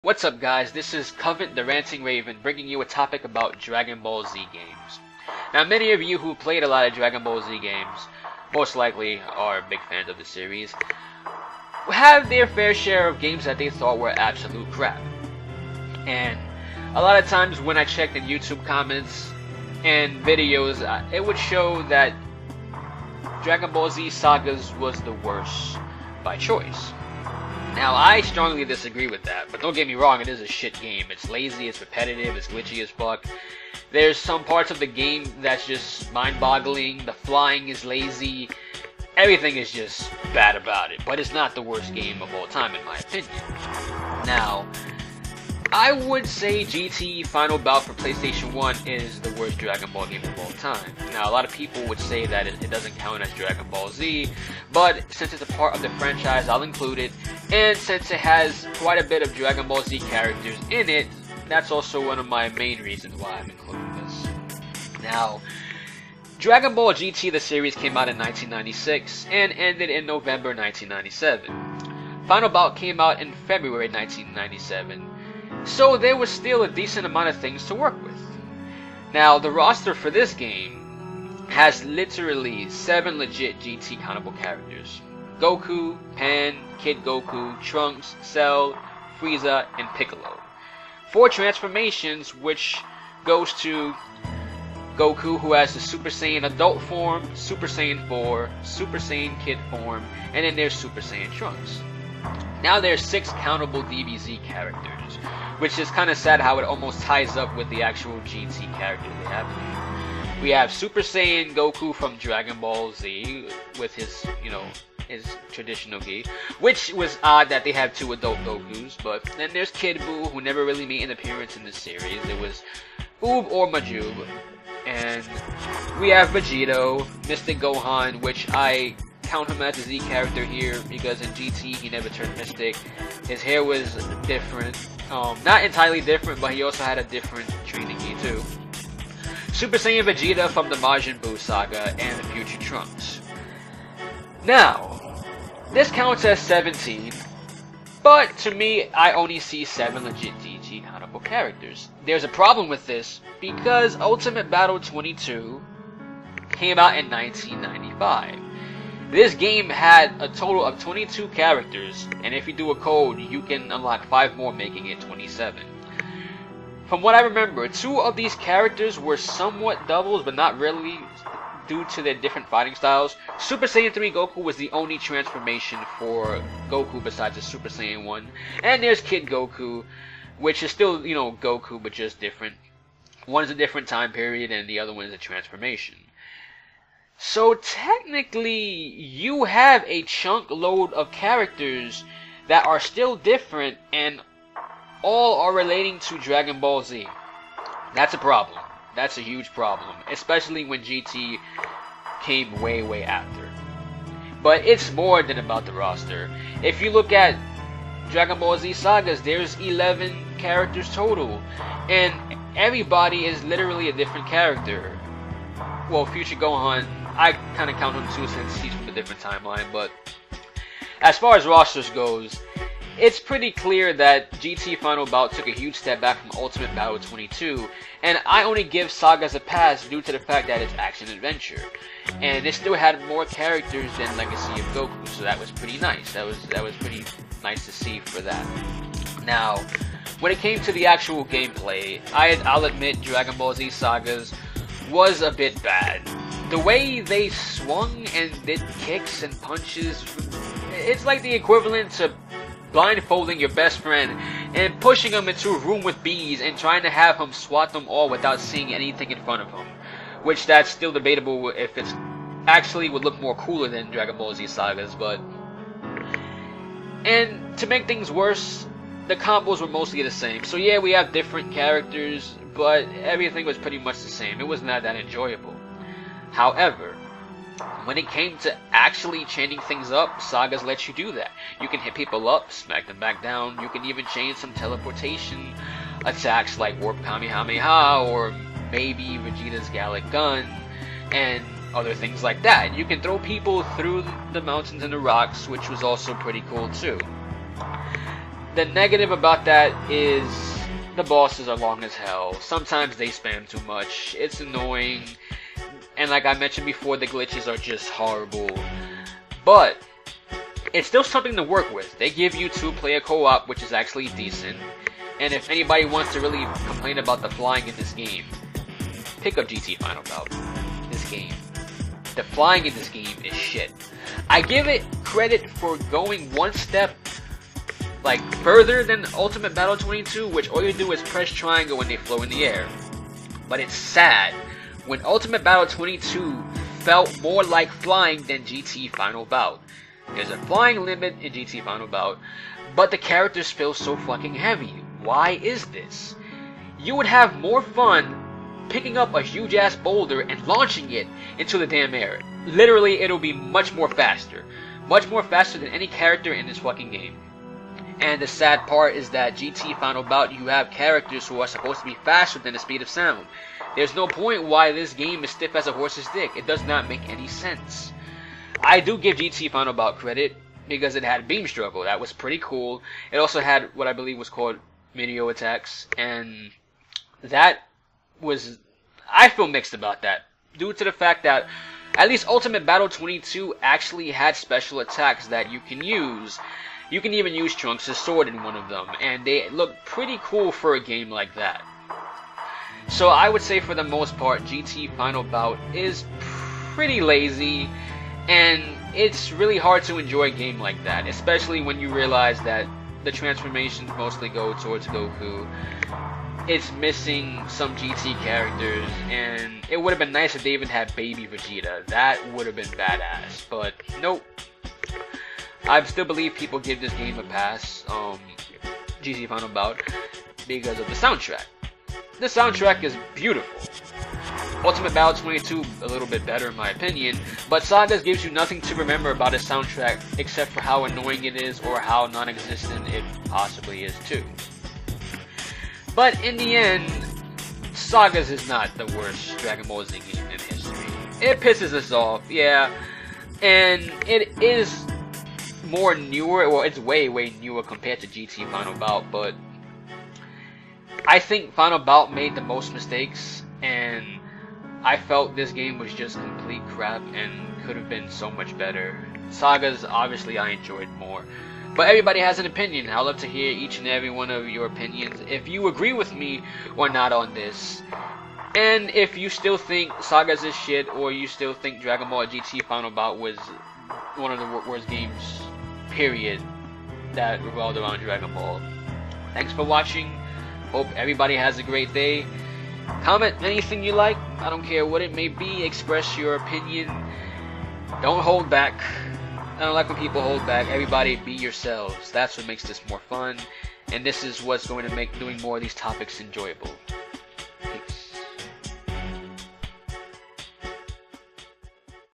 What's up guys, this is Covent the Ranting Raven bringing you a topic about Dragon Ball Z games. Now many of you who played a lot of Dragon Ball Z games, most likely are big fans of the series, have their fair share of games that they thought were absolute crap. And a lot of times when I checked in YouTube comments and videos, it would show that Dragon Ball Z Sagas was the worst by choice. Now, I strongly disagree with that, but don't get me wrong, it is a shit game. It's lazy, it's repetitive, it's glitchy as fuck. There's some parts of the game that's just mind-boggling, the flying is lazy, everything is just bad about it, but it's not the worst game of all time in my opinion. Now, I would say GT Final Bout for PlayStation 1 is the worst Dragon Ball game of all time. Now, a lot of people would say that it doesn't count as Dragon Ball Z, but since it's a part of the franchise, I'll include it. And since it has quite a bit of Dragon Ball Z characters in it, that's also one of my main reasons why I'm including this. Now, Dragon Ball GT, the series, came out in 1996 and ended in November 1997. Final Bout came out in February 1997. So there was still a decent amount of things to work with. Now, the roster for this game has literally 7 legit GT countable characters. Goku, Pan, Kid Goku, Trunks, Cell, Frieza, and Piccolo. 4 transformations, which goes to Goku, who has the Super Saiyan adult form, Super Saiyan 4, Super Saiyan Kid form, and then there's Super Saiyan Trunks. Now there's 6 countable DBZ characters, which is kind of sad how it almost ties up with the actual GT characters they have here. We have Super Saiyan Goku from Dragon Ball Z with his, his traditional gi, which was odd that they have 2 adult Gokus, but then there's Kid Buu, who never really made an appearance in this series. It was Oob or Majub, and we have Vegito, Mystic Gohan, which I count him as a Z character here because in GT he never turned Mystic. His hair was different, not entirely different, but he also had a different training gi too. Super Saiyan Vegeta from the Majin Buu saga and the Future Trunks. Now, this counts as 17, but to me I only see 7 legit GT countable characters. There's a problem with this because Ultimate Battle 22 came out in 1995. This game had a total of 22 characters, and if you do a code, you can unlock 5 more, making it 27. From what I remember, 2 of these characters were somewhat doubles, but not really, due to their different fighting styles. Super Saiyan 3 Goku was the only transformation for Goku besides the Super Saiyan 1. And there's Kid Goku, which is still, Goku, but just different. One is a different time period, and the other one is a transformation. So technically, you have a chunk load of characters that are still different and all are relating to Dragon Ball Z. That's a problem. That's a huge problem, especially when GT came way after. But it's more than about the roster. If you look at Dragon Ball Z Sagas, there's 11 characters total, and everybody is literally a different character. Well, Future Gohan, I kind of count him too since he's from a different timeline, but as far as rosters goes, it's pretty clear that GT Final Bout took a huge step back from Ultimate Battle 22, and I only give Sagas a pass due to the fact that it's action-adventure. And it still had more characters than Legacy of Goku, so that was pretty nice. That was pretty nice to see for that. Now, when it came to the actual gameplay, I'll admit Dragon Ball Z Sagas was a bit bad. The way they swung and did kicks and punches, it's like the equivalent to blindfolding your best friend and pushing him into a room with bees and trying to have him swat them all without seeing anything in front of him. Which that's still debatable if it's actually would look more cooler than Dragon Ball Z Sagas, but... And to make things worse, the combos were mostly the same. So yeah, we have different characters, but everything was pretty much the same. It was not that enjoyable. However, when it came to actually chaining things up, Sagas let you do that. You can hit people up, smack them back down. You can even chain some teleportation attacks like Warp Kamehameha or maybe Vegeta's Gallic Gun and other things like that. You can throw people through the mountains and the rocks, which was also pretty cool too. The negative about that is the bosses are long as hell. Sometimes they spam too much. It's annoying. And like I mentioned before, the glitches are just horrible. But it's still something to work with. They give you 2-player co-op, which is actually decent. And if anybody wants to really complain about the flying in this game, pick up GT Final Bout. This game. The flying in this game is shit. I give it credit for going one step like further than Ultimate Battle 22, which all you do is press triangle when they flow in the air. But it's sad when Ultimate Battle 22 felt more like flying than GT Final Bout. There's a flying limit in GT Final Bout, but the characters feel so fucking heavy. Why is this? You would have more fun picking up a huge ass boulder and launching it into the damn air. Literally, it'll be much more faster. Much more faster than any character in this fucking game. And the sad part is that GT Final Bout, you have characters who are supposed to be faster than the speed of sound. There's no point why this game is stiff as a horse's dick. It does not make any sense. I do give GT Final Bout credit because it had beam struggle. That was pretty cool. It also had what I believe was called meteor attacks, and that was, I feel mixed about that due to the fact that at least Ultimate Battle 22 actually had special attacks that you can use. You can even use Trunks' sword in one of them, and they look pretty cool for a game like that. So I would say for the most part, GT Final Bout is pretty lazy, and it's really hard to enjoy a game like that, especially when you realize that the transformations mostly go towards Goku. It's missing some GT characters, and it would have been nice if they even had Baby Vegeta. That would have been badass, but nope. I still believe people give this game a pass, GT Final Bout, because of the soundtrack. The soundtrack is beautiful. Ultimate Battle 22 a little bit better in my opinion, but Sagas gives you nothing to remember about its soundtrack except for how annoying it is or how non-existent it possibly is too. But in the end, Sagas is not the worst Dragon Ball Z game in history. It pisses us off, yeah, and it is more newer, well, it's way newer compared to GT Final Bout, but I think Final Bout made the most mistakes, and I felt this game was just complete crap and could have been so much better. Sagas, obviously, I enjoyed more. But everybody has an opinion. I'd love to hear each and every one of your opinions, if you agree with me or not on this. And if you still think Sagas is shit, or you still think Dragon Ball GT Final Bout was one of the worst games, period, that revolved around Dragon Ball. Thanks for watching. Hope everybody has a great day. Comment anything you like. I don't care what it may be. Express your opinion. Don't hold back. I don't like when people hold back. Everybody be yourselves. That's what makes this more fun. And this is what's going to make doing more of these topics enjoyable.